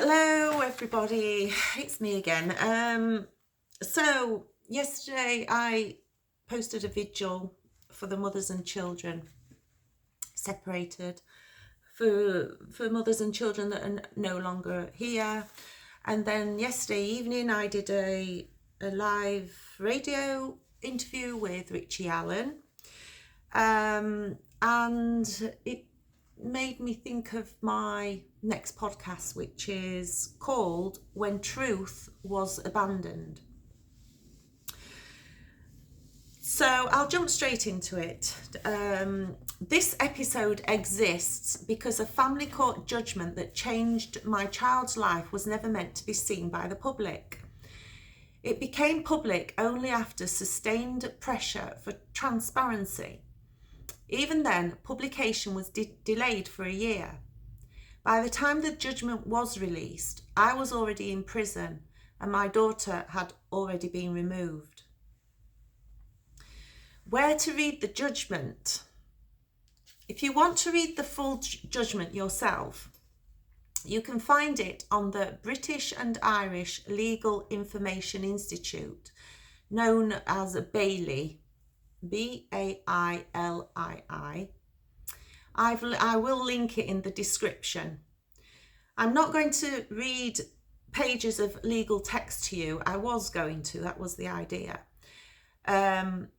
Hello everybody, it's me again. So yesterday I posted a vigil for the mothers and children separated, for mothers and children that are no longer here. And then yesterday evening I did a live radio interview with Richie Allen, and it made me think of my next podcast, which is called When Truth Was Abandoned. So I'll jump straight into it. This episode exists because a family court judgment that changed my child's life was never meant to be seen by the public. It became public only after sustained pressure for transparency. Even then, publication was delayed for a year. By the time the judgment was released, I was already in prison and my daughter had already been removed. Where to read the judgment? If you want to read the full judgment yourself, you can find it on the British and Irish Legal Information Institute, known as BAILII. BAILII. I will link it in the description. I'm not going to read pages of legal text to you. I was going to, that was the idea. I'm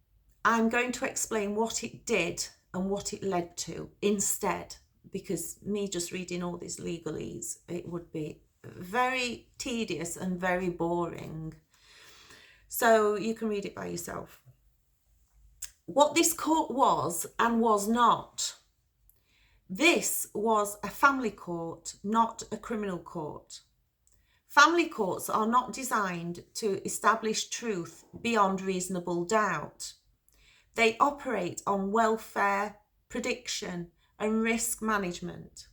going to explain what it did and what it led to instead, because me just reading all these legalese, it would be very tedious and very boring. So you can read it by yourself. What this court was and was not. This was a family court, not a criminal court. Family courts are not designed to establish truth beyond reasonable doubt. They operate on welfare, prediction, and risk management.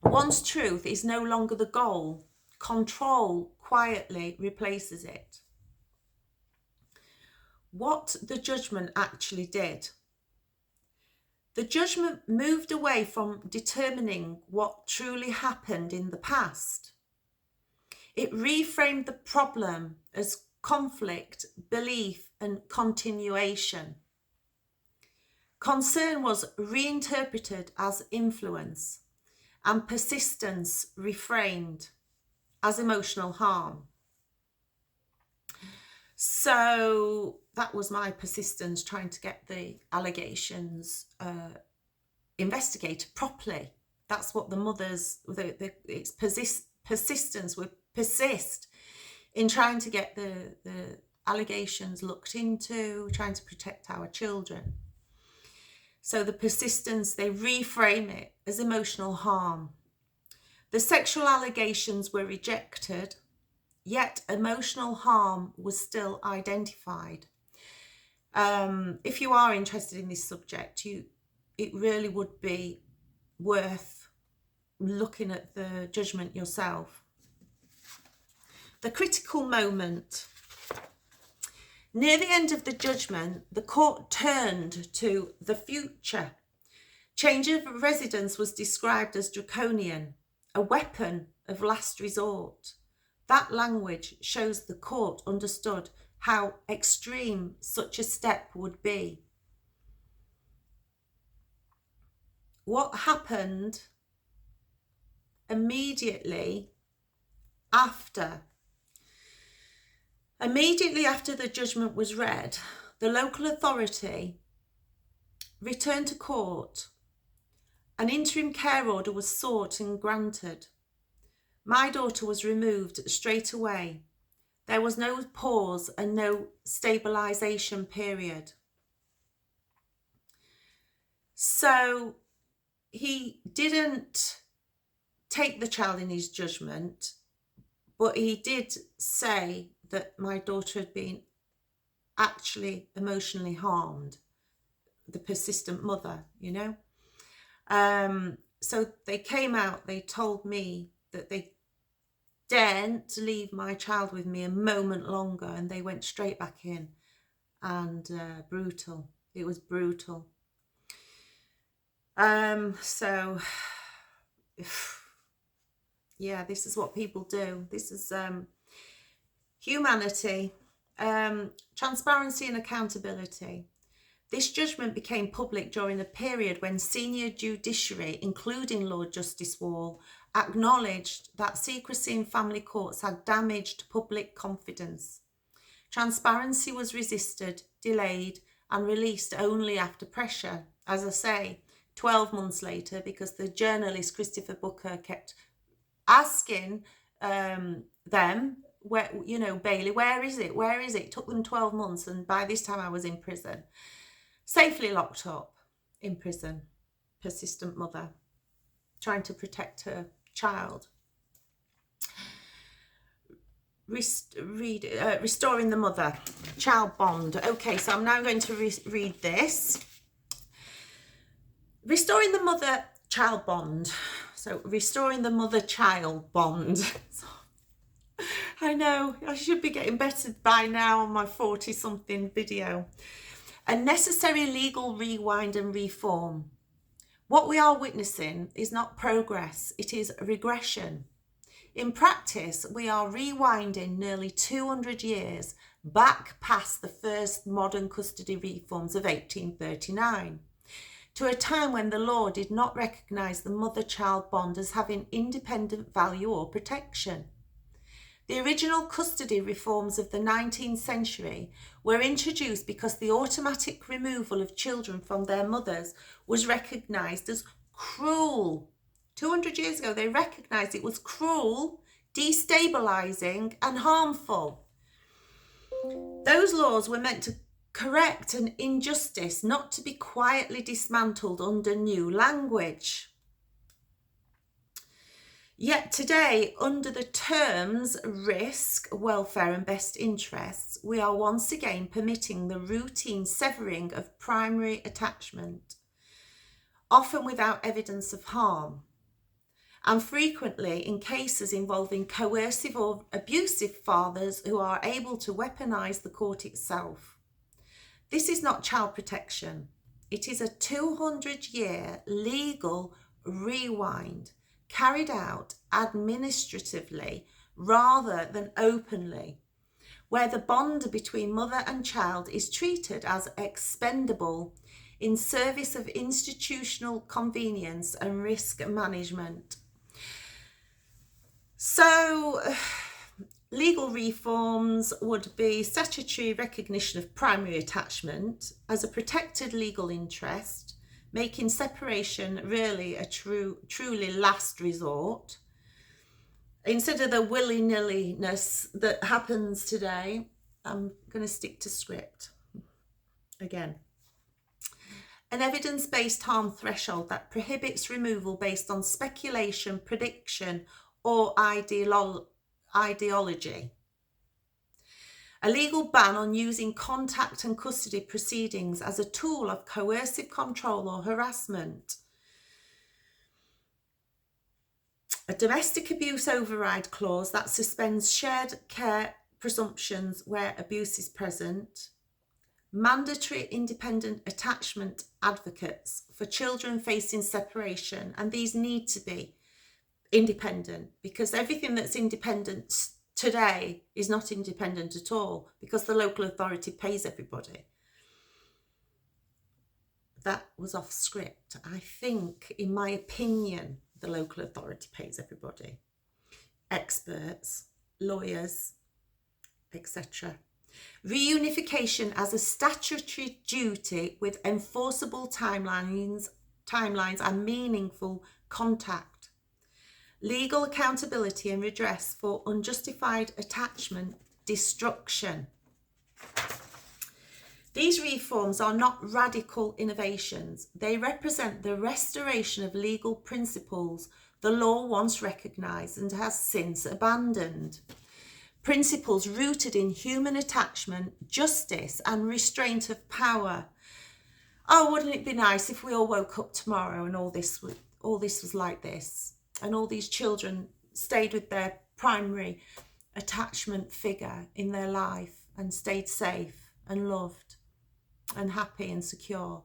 Once truth is no longer the goal, control quietly replaces it. What the judgment actually did. The judgment moved away from determining what truly happened in the past. It reframed the problem as conflict, belief, and continuation. Concern was reinterpreted as influence, and persistence reframed as emotional harm. So that was my persistence, trying to get the allegations investigated properly. That's what the mothers, it's persistence, would persist in trying to get the allegations looked into, trying to protect our children. So the persistence, they reframe it as emotional harm. The sexual allegations were rejected, yet emotional harm was still identified. If you are interested in this subject, it really would be worth looking at the judgment yourself. The critical moment. Near the end of the judgment, the court turned to the future. Change of residence was described as draconian, a weapon of last resort. That language shows the court understood how extreme such a step would be. What happened immediately after the judgment was read, the local authority returned to court. An interim care order was sought and granted. My daughter was removed straight away. There was no pause and no stabilisation period. So he didn't take the child in his judgment, but he did say that my daughter had been actually emotionally harmed, the persistent mother, So they came out, they told me that they daren't leave my child with me a moment longer, and they went straight back in, and brutal. It was brutal. So yeah, this is what people do. This is humanity, transparency and accountability. This judgment became public during a period when senior judiciary, including Lord Justice Wall, acknowledged that secrecy in family courts had damaged public confidence. Transparency was resisted, delayed, and released only after pressure. As I say, 12 months later, because the journalist Christopher Booker kept asking them, where, you know, Bailey, where is it? Where is it? It took them 12 months, and by this time I was in prison. Safely locked up in prison. Persistent mother trying to protect her child. Restoring the mother, child bond. Okay, so I'm now going to read this. Restoring the mother child bond. So restoring the mother child bond. I know I should be getting better by now on my 40 something video. A necessary legal rewind and reform. What we are witnessing is not progress, it is regression. In practice, we are rewinding nearly 200 years back past the first modern custody reforms of 1839, to a time when the law did not recognise the mother-child bond as having independent value or protection. The original custody reforms of the 19th century were introduced because the automatic removal of children from their mothers was recognised as cruel. 200 years ago, they recognised it was cruel, destabilising and harmful. Those laws were meant to correct an injustice, not to be quietly dismantled under new language. Yet today, under the terms risk, welfare and best interests, we are once again permitting the routine severing of primary attachment, often without evidence of harm, and frequently in cases involving coercive or abusive fathers who are able to weaponise the court itself. This is not child protection. It is a 200-year legal rewind carried out administratively rather than openly, where the bond between mother and child is treated as expendable in service of institutional convenience and risk management. So, legal reforms would be statutory recognition of primary attachment as a protected legal interest, making separation really a truly last resort, instead of the willy-nilly-ness that happens today. I'm going to stick to script again. An evidence-based harm threshold that prohibits removal based on speculation, prediction, or ideology. A legal ban on using contact and custody proceedings as a tool of coercive control or harassment. A domestic abuse override clause that suspends shared care presumptions where abuse is present. Mandatory independent attachment advocates for children facing separation, and these need to be independent, because everything that's independent today is not independent at all, because the local authority pays everybody. That was off script. I think, in my opinion, the local authority pays everybody. Experts, lawyers, etc. Reunification as a statutory duty with enforceable timelines and meaningful contact. Legal accountability and redress for unjustified attachment destruction. These reforms are not radical innovations. They represent the restoration of legal principles the law once recognised and has since abandoned. Principles rooted in human attachment, justice and restraint of power. Oh, wouldn't it be nice if we all woke up tomorrow and all this was like this, and all these children stayed with their primary attachment figure in their life and stayed safe and loved and happy and secure.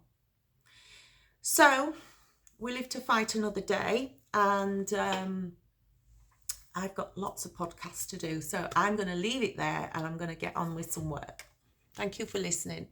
So we live to fight another day, and I've got lots of podcasts to do, so I'm going to leave it there and I'm going to get on with some work. Thank you for listening.